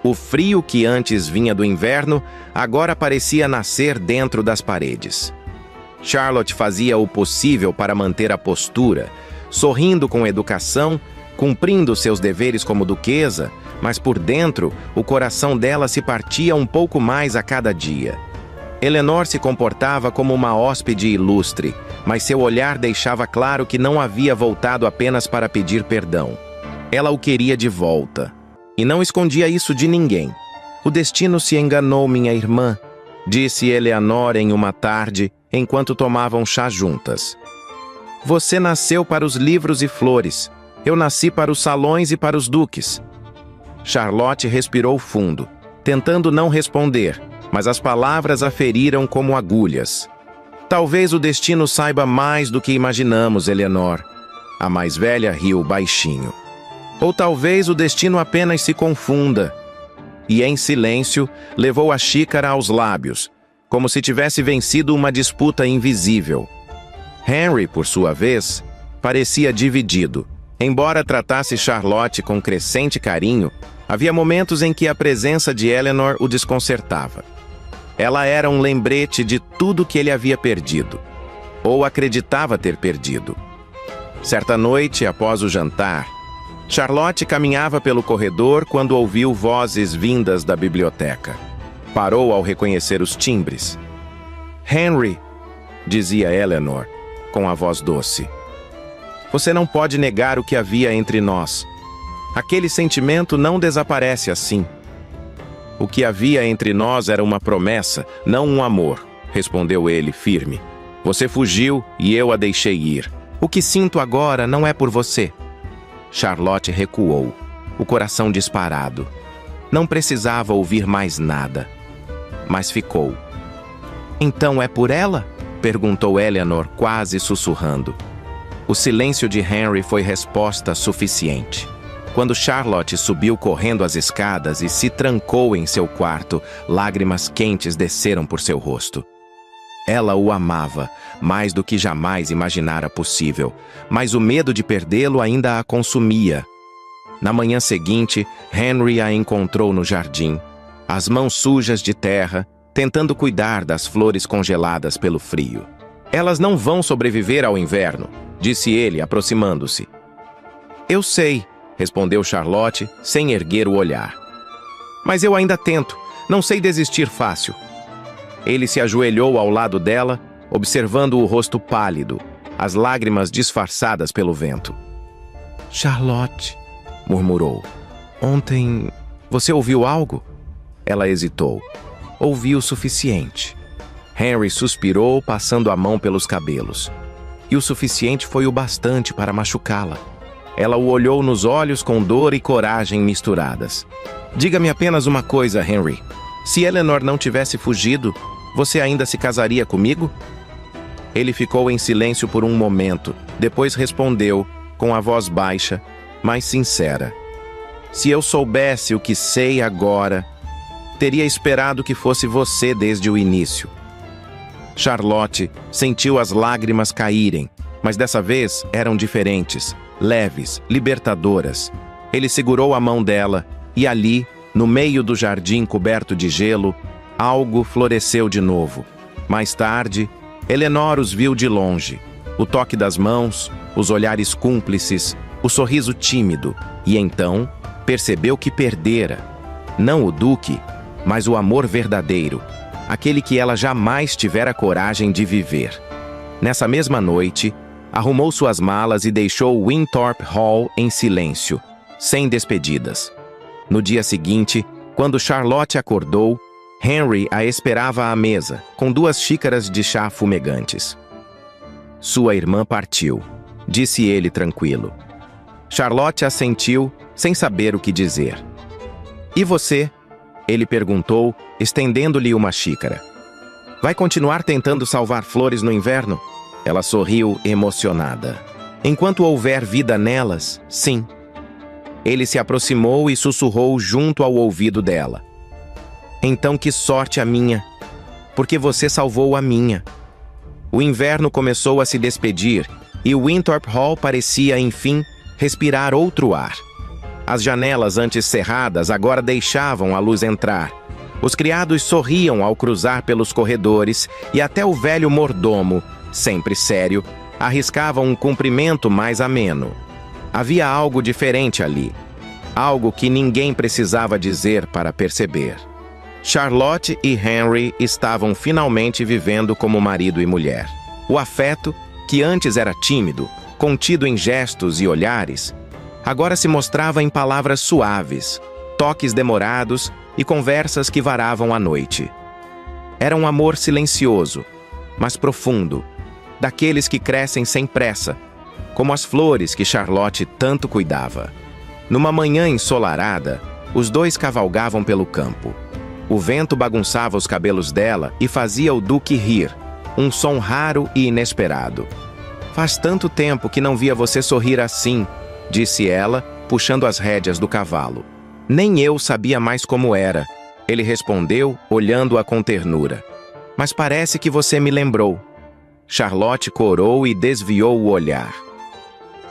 [SPEAKER 1] O frio que antes vinha do inverno, agora parecia nascer dentro das paredes. Charlotte fazia o possível para manter a postura, sorrindo com educação, cumprindo seus deveres como duquesa, mas por dentro, o coração dela se partia um pouco mais a cada dia. Eleanor se comportava como uma hóspede ilustre, mas seu olhar deixava claro que não havia voltado apenas para pedir perdão. Ela o queria de volta. E não escondia isso de ninguém. O destino se enganou, minha irmã, disse Eleanor em uma tarde, enquanto tomavam chá juntas. Você nasceu para os livros e flores. Eu nasci para os salões e para os duques. Charlotte respirou fundo, tentando não responder, mas as palavras a feriram como agulhas. Talvez o destino saiba mais do que imaginamos, Eleanor. A mais velha riu baixinho. Ou talvez o destino apenas se confunda. E em silêncio, levou a xícara aos lábios, como se tivesse vencido uma disputa invisível. Henry, por sua vez, parecia dividido. Embora tratasse Charlotte com crescente carinho, havia momentos em que a presença de Eleanor o desconcertava. Ela era um lembrete de tudo que ele havia perdido, ou acreditava ter perdido. Certa noite, após o jantar, Charlotte caminhava pelo corredor quando ouviu vozes vindas da biblioteca. Parou ao reconhecer os timbres. Henry, dizia Eleanor, com a voz doce. Você não pode negar o que havia entre nós. Aquele sentimento não desaparece assim. O que havia entre nós era uma promessa, não um amor, respondeu ele, firme. Você fugiu e eu a deixei ir. O que sinto agora não é por você. Charlotte recuou, o coração disparado. Não precisava ouvir mais nada. Mas ficou. Então é por ela? Perguntou Eleanor, quase sussurrando. O silêncio de Henry foi resposta suficiente. Quando Charlotte subiu correndo as escadas e se trancou em seu quarto, lágrimas quentes desceram por seu rosto. Ela o amava, mais do que jamais imaginara possível, mas o medo de perdê-lo ainda a consumia. Na manhã seguinte, Henry a encontrou no jardim, as mãos sujas de terra, tentando cuidar das flores congeladas pelo frio. Elas não vão sobreviver ao inverno, disse ele, aproximando-se. Eu sei, respondeu Charlotte, sem erguer o olhar. Mas eu ainda tento, não sei desistir fácil. Ele se ajoelhou ao lado dela, observando o rosto pálido, as lágrimas disfarçadas pelo vento. Charlotte, murmurou. Ontem você ouviu algo? Ela hesitou. Ouvi o suficiente. Henry suspirou, passando a mão pelos cabelos. E o suficiente foi o bastante para machucá-la. Ela o olhou nos olhos com dor e coragem misturadas. Diga-me apenas uma coisa, Henry. Se Eleanor não tivesse fugido, você ainda se casaria comigo? Ele ficou em silêncio por um momento, depois respondeu, com a voz baixa, mas sincera. Se eu soubesse o que sei agora, teria esperado que fosse você desde o início. Charlotte sentiu as lágrimas caírem, mas dessa vez eram diferentes, leves, libertadoras. Ele segurou a mão dela e ali, no meio do jardim coberto de gelo, algo floresceu de novo. Mais tarde, Eleanor os viu de longe. O toque das mãos, os olhares cúmplices, o sorriso tímido, e então percebeu que perdera. Não o Duque, mas o amor verdadeiro, aquele que ela jamais tivera coragem de viver. Nessa mesma noite, arrumou suas malas e deixou Winthorpe Hall em silêncio, sem despedidas. No dia seguinte, quando Charlotte acordou, Henry a esperava à mesa, com 2 xícaras de chá fumegantes. Sua irmã partiu, disse ele tranquilo. Charlotte assentiu, sem saber o que dizer. E você? Ele perguntou, estendendo-lhe uma xícara. Vai continuar tentando salvar flores no inverno? Ela sorriu emocionada. Enquanto houver vida nelas, sim. Ele se aproximou e sussurrou junto ao ouvido dela. Então que sorte a minha, porque você salvou a minha. O inverno começou a se despedir e Winthorpe Hall parecia, enfim, respirar outro ar. As janelas antes cerradas agora deixavam a luz entrar. Os criados sorriam ao cruzar pelos corredores e até o velho mordomo, sempre sério, arriscava um cumprimento mais ameno. Havia algo diferente ali, algo que ninguém precisava dizer para perceber. Charlotte e Henry estavam finalmente vivendo como marido e mulher. O afeto, que antes era tímido, contido em gestos e olhares, agora se mostrava em palavras suaves, toques demorados e conversas que varavam a noite. Era um amor silencioso, mas profundo, daqueles que crescem sem pressa, como as flores que Charlotte tanto cuidava. Numa manhã ensolarada, os dois cavalgavam pelo campo. O vento bagunçava os cabelos dela e fazia o Duque rir, um som raro e inesperado. Faz tanto tempo que não via você sorrir assim, disse ela, puxando as rédeas do cavalo. Nem eu sabia mais como era, ele respondeu, olhando-a com ternura. Mas parece que você me lembrou. Charlotte corou e desviou o olhar.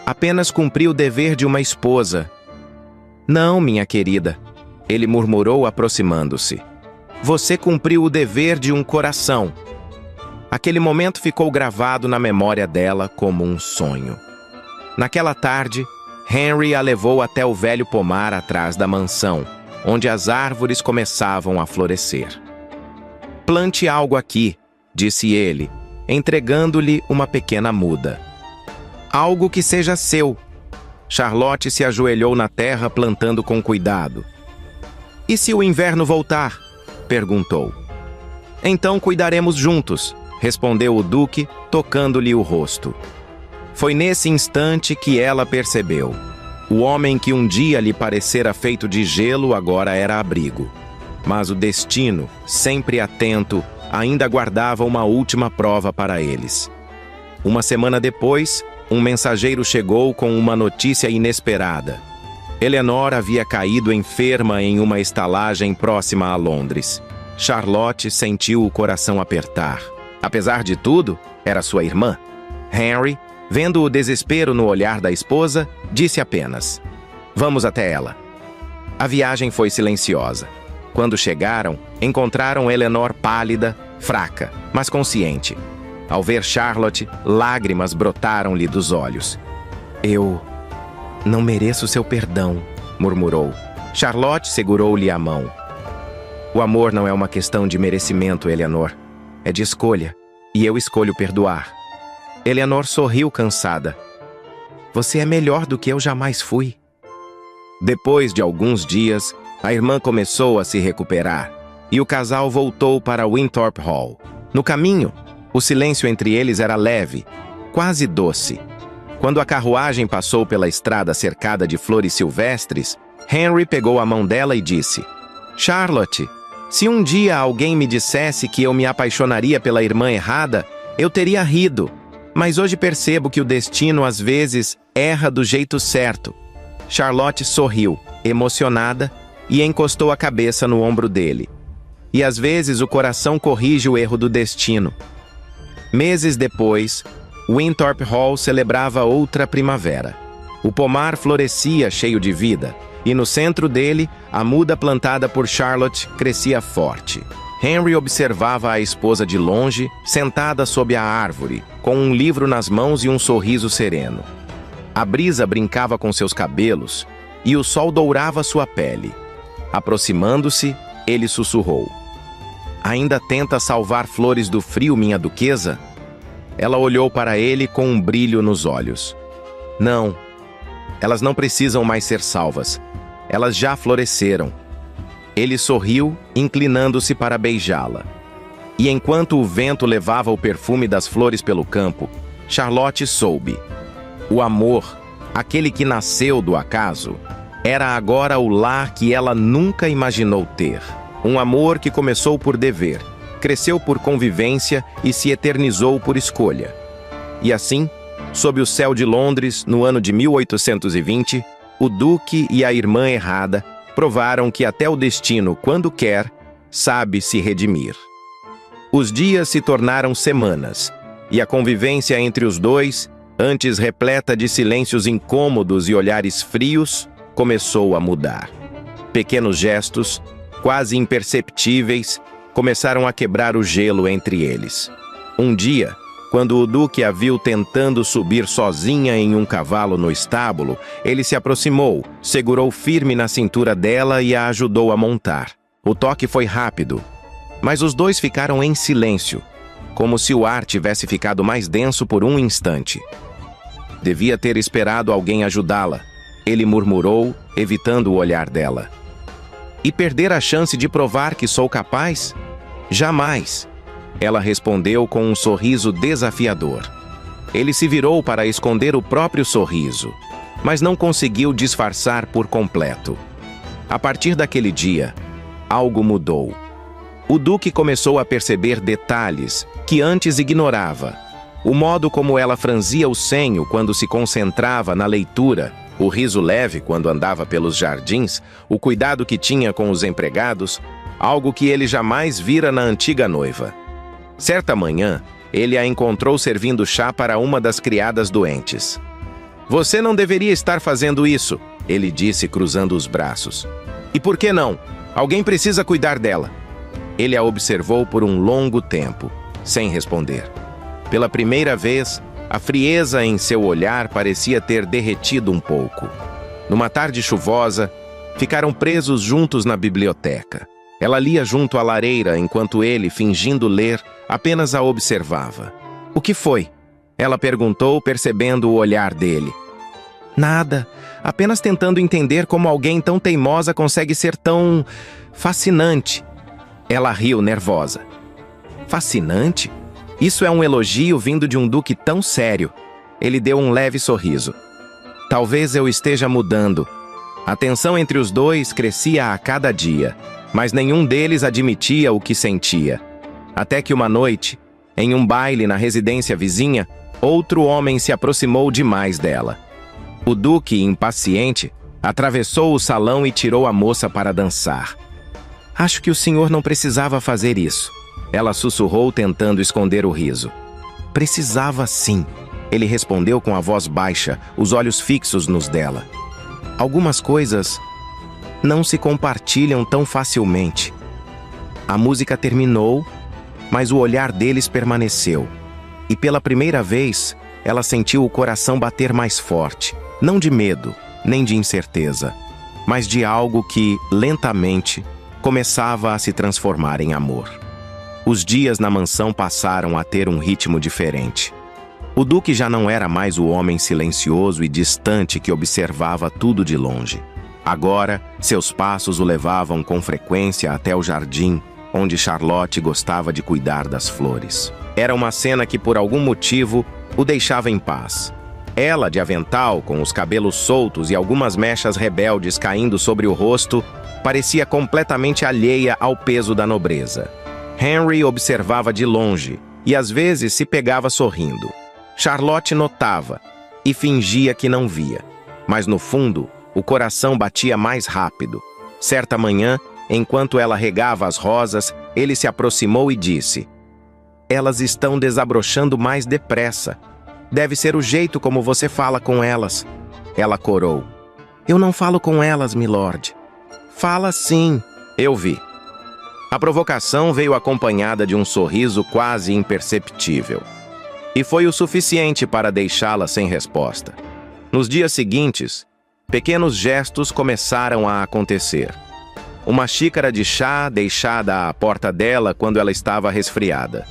[SPEAKER 1] Apenas cumpri o dever de uma esposa. Não, minha querida, ele murmurou aproximando-se. Você cumpriu o dever de um coração. Aquele momento ficou gravado na memória dela como um sonho. Naquela tarde, Henry a levou até o velho pomar atrás da mansão, onde as árvores começavam a florescer. Plante algo aqui, disse ele, entregando-lhe uma pequena muda. Algo que seja seu. Charlotte se ajoelhou na terra plantando com cuidado. E se o inverno voltar? Perguntou. Então cuidaremos juntos, respondeu o Duque, tocando-lhe o rosto. Foi nesse instante que ela percebeu. O homem que um dia lhe parecera feito de gelo agora era abrigo. Mas o destino, sempre atento, ainda guardava uma última prova para eles. Uma semana depois, um mensageiro chegou com uma notícia inesperada. Eleanor havia caído enferma em uma estalagem próxima a Londres. Charlotte sentiu o coração apertar. Apesar de tudo, era sua irmã. Henry, vendo o desespero no olhar da esposa, disse apenas: "Vamos até ela." A viagem foi silenciosa. Quando chegaram, encontraram Eleanor pálida, fraca, mas consciente. Ao ver Charlotte, lágrimas brotaram-lhe dos olhos. Eu não mereço seu perdão, murmurou. Charlotte segurou-lhe a mão. O amor não é uma questão de merecimento, Eleanor. É de escolha, e eu escolho perdoar. Eleanor sorriu cansada. Você é melhor do que eu jamais fui. Depois de alguns dias, a irmã começou a se recuperar, e o casal voltou para Winthorpe Hall. No caminho, o silêncio entre eles era leve, quase doce. Quando a carruagem passou pela estrada cercada de flores silvestres, Henry pegou a mão dela e disse: Charlotte, se um dia alguém me dissesse que eu me apaixonaria pela irmã errada, eu teria rido. Mas hoje percebo que o destino às vezes erra do jeito certo. Charlotte sorriu, emocionada, e encostou a cabeça no ombro dele. E às vezes o coração corrige o erro do destino. Meses depois, Winthorpe Hall celebrava outra primavera. O pomar florescia cheio de vida, e no centro dele, a muda plantada por Charlotte crescia forte. Henry observava a esposa de longe, sentada sob a árvore, com um livro nas mãos e um sorriso sereno. A brisa brincava com seus cabelos, e o sol dourava sua pele. Aproximando-se, ele sussurrou: Ainda tenta salvar flores do frio, minha duquesa? Ela olhou para ele com um brilho nos olhos. Não, elas não precisam mais ser salvas. Elas já floresceram. Ele sorriu, inclinando-se para beijá-la. E enquanto o vento levava o perfume das flores pelo campo, Charlotte soube. O amor, aquele que nasceu do acaso, era agora o lar que ela nunca imaginou ter. Um amor que começou por dever, cresceu por convivência e se eternizou por escolha. E assim, sob o céu de Londres, no ano de 1820, o Duque e a irmã errada provaram que até o destino, quando quer, sabe se redimir. Os dias se tornaram semanas, e a convivência entre os dois, antes repleta de silêncios incômodos e olhares frios, começou a mudar. Pequenos gestos, quase imperceptíveis, começaram a quebrar o gelo entre eles. Um dia, quando o Duque a viu tentando subir sozinha em um cavalo no estábulo, ele se aproximou, segurou firme na cintura dela e a ajudou a montar. O toque foi rápido, mas os dois ficaram em silêncio, como se o ar tivesse ficado mais denso por um instante. Devia ter esperado alguém ajudá-la, ele murmurou, evitando o olhar dela. E perder a chance de provar que sou capaz? Jamais! Ela respondeu com um sorriso desafiador. Ele se virou para esconder o próprio sorriso, mas não conseguiu disfarçar por completo. A partir daquele dia, algo mudou. O Duque começou a perceber detalhes que antes ignorava. O modo como ela franzia o senho quando se concentrava na leitura, o riso leve quando andava pelos jardins, o cuidado que tinha com os empregados, algo que ele jamais vira na antiga noiva. Certa manhã, ele a encontrou servindo chá para uma das criadas doentes. Você não deveria estar fazendo isso, ele disse cruzando os braços. E por que não? Alguém precisa cuidar dela. Ele a observou por um longo tempo, sem responder. Pela primeira vez, a frieza em seu olhar parecia ter derretido um pouco. Numa tarde chuvosa, ficaram presos juntos na biblioteca. Ela lia junto à lareira enquanto ele, fingindo ler, apenas a observava. O que foi? Ela perguntou, percebendo o olhar dele. Nada, apenas tentando entender como alguém tão teimosa consegue ser tão fascinante. Ela riu nervosa. Fascinante? Isso é um elogio vindo de um duque tão sério. Ele deu um leve sorriso. Talvez eu esteja mudando. A tensão entre os dois crescia a cada dia, mas nenhum deles admitia o que sentia. Até que uma noite, em um baile na residência vizinha, outro homem se aproximou demais dela. O Duque, impaciente, atravessou o salão e tirou a moça para dançar. Acho que o senhor não precisava fazer isso. Ela sussurrou, tentando esconder o riso. Precisava sim, ele respondeu com a voz baixa, os olhos fixos nos dela. Algumas coisas não se compartilham tão facilmente. A música terminou, mas o olhar deles permaneceu. E pela primeira vez, ela sentiu o coração bater mais forte, não de medo, nem de incerteza, mas de algo que, lentamente, começava a se transformar em amor. Os dias na mansão passaram a ter um ritmo diferente. O Duque já não era mais o homem silencioso e distante que observava tudo de longe. Agora, seus passos o levavam com frequência até o jardim, onde Charlotte gostava de cuidar das flores. Era uma cena que, por algum motivo, o deixava em paz. Ela, de avental, com os cabelos soltos e algumas mechas rebeldes caindo sobre o rosto, parecia completamente alheia ao peso da nobreza. Henry observava de longe e, às vezes, se pegava sorrindo. Charlotte notava e fingia que não via, mas, no fundo, o coração batia mais rápido. Certa manhã, enquanto ela regava as rosas, ele se aproximou e disse: "Elas estão desabrochando mais depressa. Deve ser o jeito como você fala com elas." Ela corou: "Eu não falo com elas, milord." "Fala sim." "Eu vi." A provocação veio acompanhada de um sorriso quase imperceptível. E foi o suficiente para deixá-la sem resposta. Nos dias seguintes, pequenos gestos começaram a acontecer. Uma xícara de chá deixada à porta dela quando ela estava resfriada.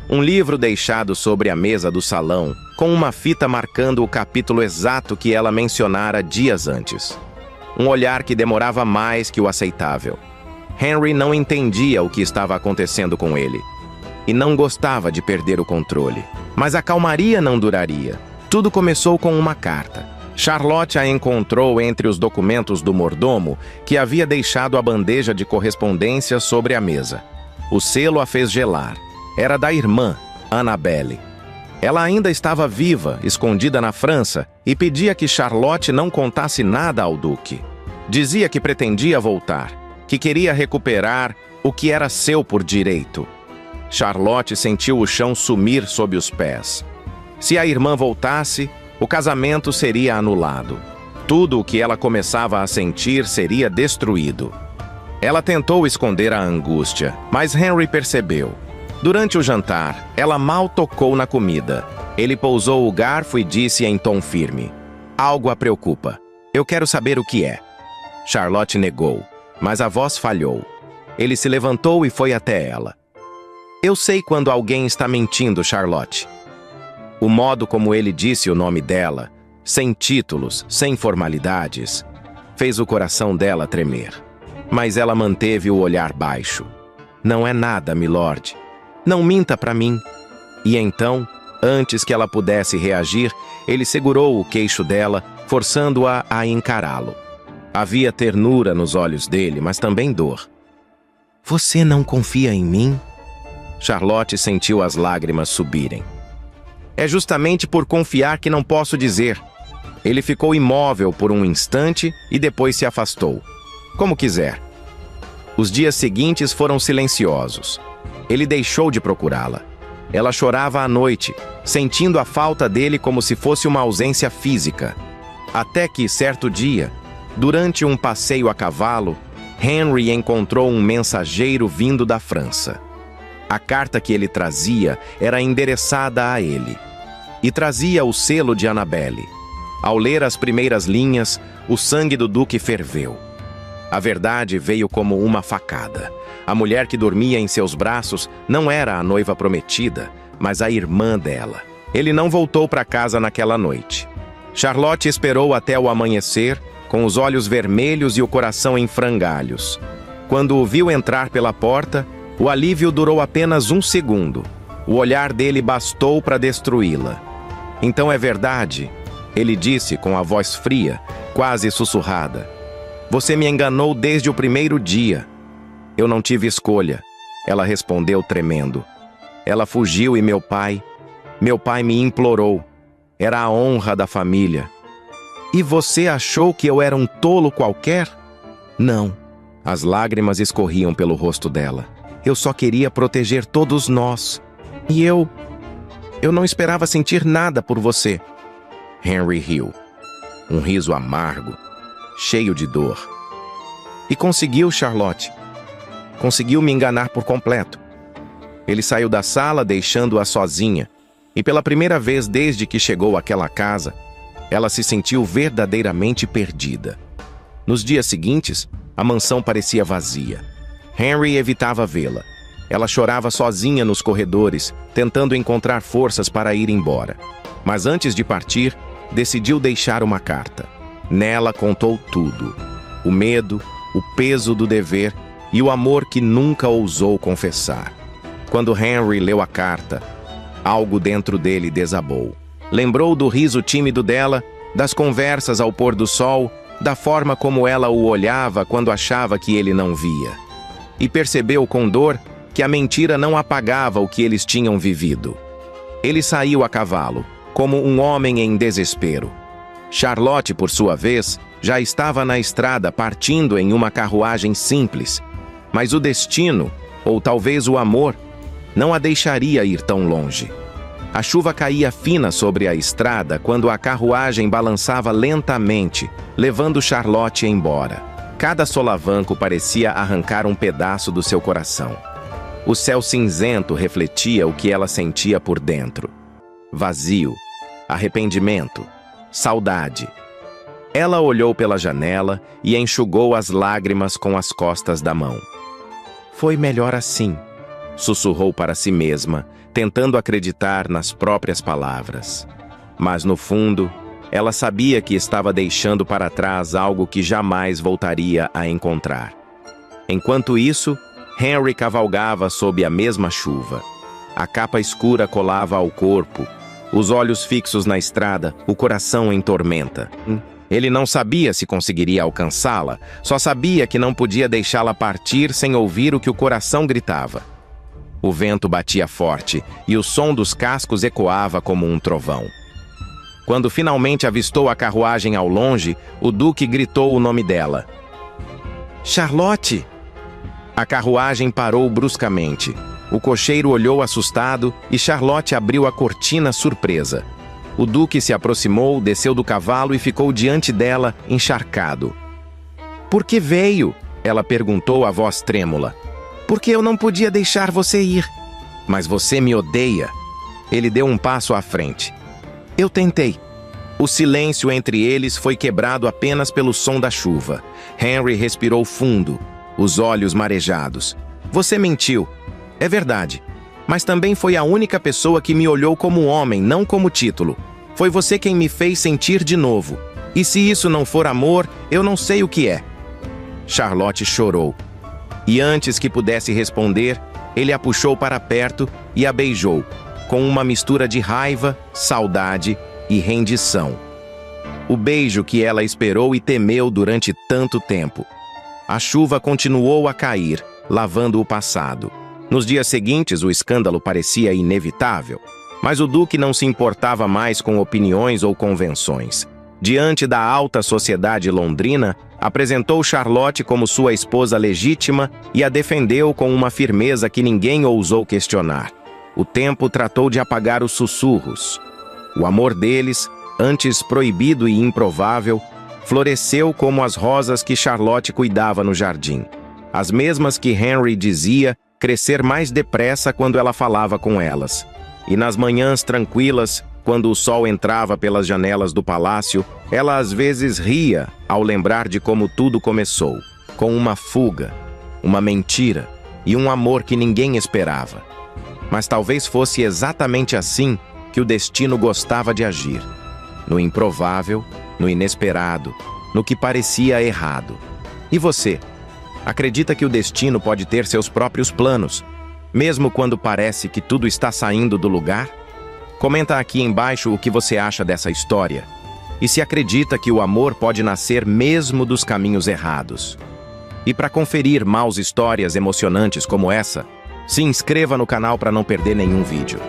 [SPEAKER 1] Um livro deixado sobre a mesa do salão, com uma fita marcando o capítulo exato que ela mencionara dias antes. Um olhar que demorava mais que o aceitável. Henry não entendia o que estava acontecendo com ele. E não gostava de perder o controle. Mas a calmaria não duraria. Tudo começou com uma carta. Charlotte a encontrou entre os documentos do mordomo, que havia deixado a bandeja de correspondência sobre a mesa. O selo a fez gelar. Era da irmã, Annabelle. Ela ainda estava viva, escondida na França, e pedia que Charlotte não contasse nada ao duque. Dizia que pretendia voltar, que queria recuperar o que era seu por direito. Charlotte sentiu o chão sumir sob os pés. Se a irmã voltasse, o casamento seria anulado. Tudo o que ela começava a sentir seria destruído. Ela tentou esconder a angústia, mas Henry percebeu. Durante o jantar, ela mal tocou na comida. Ele pousou o garfo e disse em tom firme: "Algo a preocupa. Eu quero saber o que é." Charlotte negou, mas a voz falhou. Ele se levantou e foi até ela. "Eu sei quando alguém está mentindo, Charlotte." O modo como ele disse o nome dela, sem títulos, sem formalidades, fez o coração dela tremer. Mas ela manteve o olhar baixo. "Não é nada, milord. Não minta para mim." E então, antes que ela pudesse reagir, ele segurou o queixo dela, forçando-a a encará-lo. Havia ternura nos olhos dele, mas também dor. "Você não confia em mim?" Charlotte sentiu as lágrimas subirem. "É justamente por confiar que não posso dizer." Ele ficou imóvel por um instante e depois se afastou. "Como quiser." Os dias seguintes foram silenciosos. Ele deixou de procurá-la. Ela chorava à noite, sentindo a falta dele como se fosse uma ausência física. Até que, certo dia, durante um passeio a cavalo, Henry encontrou um mensageiro vindo da França. A carta que ele trazia era endereçada a ele. E trazia o selo de Annabelle. Ao ler as primeiras linhas, o sangue do duque ferveu. A verdade veio como uma facada. A mulher que dormia em seus braços não era a noiva prometida, mas a irmã dela. Ele não voltou para casa naquela noite. Charlotte esperou até o amanhecer, com os olhos vermelhos e o coração em frangalhos. Quando o viu entrar pela porta, o alívio durou apenas um segundo. O olhar dele bastou para destruí-la. "Então é verdade," ele disse com a voz fria, quase sussurrada. "Você me enganou desde o primeiro dia." "Eu não tive escolha," ela respondeu tremendo. "Ela fugiu e meu pai me implorou. Era a honra da família." "E você achou que eu era um tolo qualquer?" "Não." As lágrimas escorriam pelo rosto dela. "Eu só queria proteger todos nós. E eu não esperava sentir nada por você." Henry riu. Um riso amargo, cheio de dor. E conseguiu, Charlotte. Conseguiu me enganar por completo. Ele saiu da sala, deixando-a sozinha. E pela primeira vez desde que chegou àquela casa, ela se sentiu verdadeiramente perdida. Nos dias seguintes, a mansão parecia vazia. Henry evitava vê-la. Ela chorava sozinha nos corredores, tentando encontrar forças para ir embora. Mas antes de partir, decidiu deixar uma carta. Nela contou tudo: o medo, o peso do dever e o amor que nunca ousou confessar. Quando Henry leu a carta, algo dentro dele desabou. Lembrou do riso tímido dela, das conversas ao pôr do sol, da forma como ela o olhava quando achava que ele não via. E percebeu com dor que a mentira não apagava o que eles tinham vivido. Ele saiu a cavalo, como um homem em desespero. Charlotte, por sua vez, já estava na estrada partindo em uma carruagem simples. Mas o destino, ou talvez o amor, não a deixaria ir tão longe. A chuva caía fina sobre a estrada quando a carruagem balançava lentamente, levando Charlotte embora. Cada solavanco parecia arrancar um pedaço do seu coração. O céu cinzento refletia o que ela sentia por dentro. Vazio, arrependimento, saudade. Ela olhou pela janela e enxugou as lágrimas com as costas da mão. Foi melhor assim, sussurrou para si mesma, tentando acreditar nas próprias palavras. Mas, no fundo, ela sabia que estava deixando para trás algo que jamais voltaria a encontrar. Enquanto isso, Henry cavalgava sob a mesma chuva. A capa escura colava ao corpo, os olhos fixos na estrada, o coração em tormenta. Ele não sabia se conseguiria alcançá-la, só sabia que não podia deixá-la partir sem ouvir o que o coração gritava. O vento batia forte e o som dos cascos ecoava como um trovão. Quando finalmente avistou a carruagem ao longe, o Duque gritou o nome dela. Charlotte! A carruagem parou bruscamente. O cocheiro olhou assustado e Charlotte abriu a cortina surpresa. O Duque se aproximou, desceu do cavalo e ficou diante dela, encharcado. Por que veio? Ela perguntou, a voz trêmula. Porque eu não podia deixar você ir. Mas você me odeia. Ele deu um passo à frente. Eu tentei. O silêncio entre eles foi quebrado apenas pelo som da chuva. Henry respirou fundo, os olhos marejados. Você mentiu. É verdade. Mas também foi a única pessoa que me olhou como homem, não como título. Foi você quem me fez sentir de novo. E se isso não for amor, eu não sei o que é. Charlotte chorou. E antes que pudesse responder, ele a puxou para perto e a beijou, com uma mistura de raiva, saudade e rendição. O beijo que ela esperou e temeu durante tanto tempo. A chuva continuou a cair, lavando o passado. Nos dias seguintes, o escândalo parecia inevitável, mas o Duque não se importava mais com opiniões ou convenções. Diante da alta sociedade londrina, apresentou Charlotte como sua esposa legítima e a defendeu com uma firmeza que ninguém ousou questionar. O tempo tratou de apagar os sussurros. O amor deles, antes proibido e improvável, floresceu como as rosas que Charlotte cuidava no jardim. As mesmas que Henry dizia crescer mais depressa quando ela falava com elas. E nas manhãs tranquilas, quando o sol entrava pelas janelas do palácio, ela às vezes ria ao lembrar de como tudo começou, com uma fuga, uma mentira e um amor que ninguém esperava. Mas talvez fosse exatamente assim que o destino gostava de agir. No improvável, no inesperado, no que parecia errado. E você? Acredita que o destino pode ter seus próprios planos, mesmo quando parece que tudo está saindo do lugar? Comenta aqui embaixo o que você acha dessa história. E se acredita que o amor pode nascer mesmo dos caminhos errados. E para conferir mais histórias emocionantes como essa, se inscreva no canal para não perder nenhum vídeo.